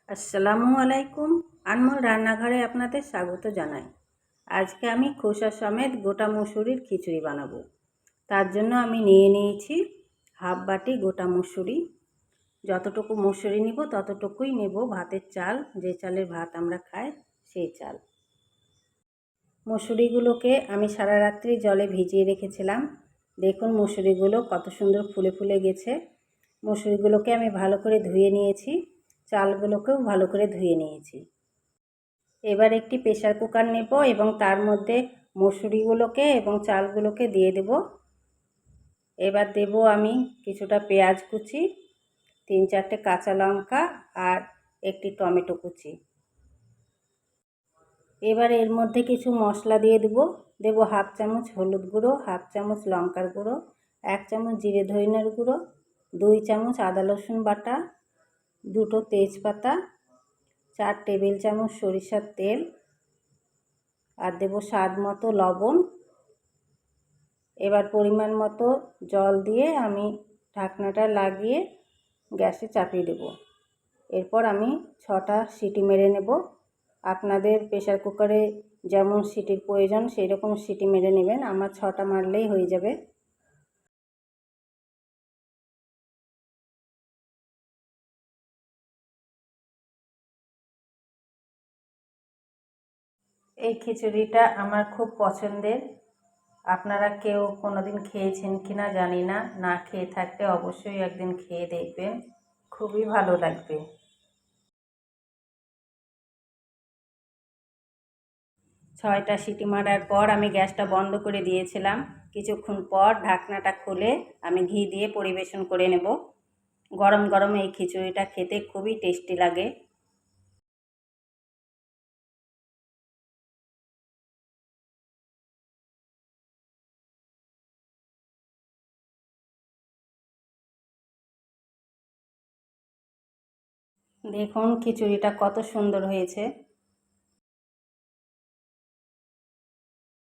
আসসালামু আলাইকুম। আনমোল রান্নাঘরে আপনাদের স্বাগত জানাই। আজকে আমি খোসা সমেত গোটা মুসুরির খিচুড়ি বানাবো। তার জন্য আমি নিয়ে নিয়েছি হাফ বাটি গোটা মুসুরি। যতটুকু মুসুরি নিব ততটুকুই নেব ভাতের চাল, যে চালের ভাত আমরা খাই সেই চাল। মুসুরিগুলোকে আমি সারা রাত্রি জলে ভিজিয়ে রেখেছিলাম। দেখুন মুসুরিগুলো কত সুন্দর ফুলে ফুলে গেছে। মুসুরিগুলোকে আমি ভালো করে ধুয়ে নিয়েছি, চালগুলোকেও ভালো করে ধুয়ে নিয়েছি। এবার একটি প্রেসার কুকার নেব এবং তার মধ্যে মুসুরিগুলোকে এবং চালগুলোকে দিয়ে দেব। এবার দেব আমি কিছুটা পেঁয়াজ কুচি, 3-4টে কাঁচা লঙ্কা আর একটি টমেটো কুচি। এবার এর মধ্যে কিছু মশলা দিয়ে দেব হাফ চামচ হলুদ গুঁড়ো, হাফ চামচ লঙ্কার গুঁড়ো, 1 চামচ জিরে ধনিয়ার গুঁড়ো, 2 চামচ আদা রসুন বাটা, 2টো তেজপাতা, 4 টেবিল চামচ সরিষার তেল আর দেব স্বাদ মতো লবণ। এবার পরিমাণ মতো জল দিয়ে আমি ঢাকনাটা লাগিয়ে গ্যাসে চাপিয়ে দেব। এরপর আমি 6টা সিটি মেরে নেব। আপনাদের প্রেসার কুকারে যেমন সিটির প্রয়োজন সেই রকম সিটি মেরে নেবেন। আমার 6টা মারলেই হয়ে যাবে। এই খিচুড়িটা আমার খুব পছন্দের। আপনারা কেউ কোনোদিন খেয়েছেন কিনা জানি না, না খেয়ে থাকলে অবশ্যই একদিন খেয়ে দেখবেন, খুবই ভালো লাগবে। 6টা সিটি মারার পর আমি গ্যাসটা বন্ধ করে দিয়েছিলাম। কিছুক্ষণ পর ঢাকনাটা খুলে আমি ঘি দিয়ে পরিবেশন করে নেব। গরম গরম এই খিচুড়িটা খেতে খুবই টেস্টি লাগে। দেখুন খিচুড়িটা কত সুন্দর হয়েছে।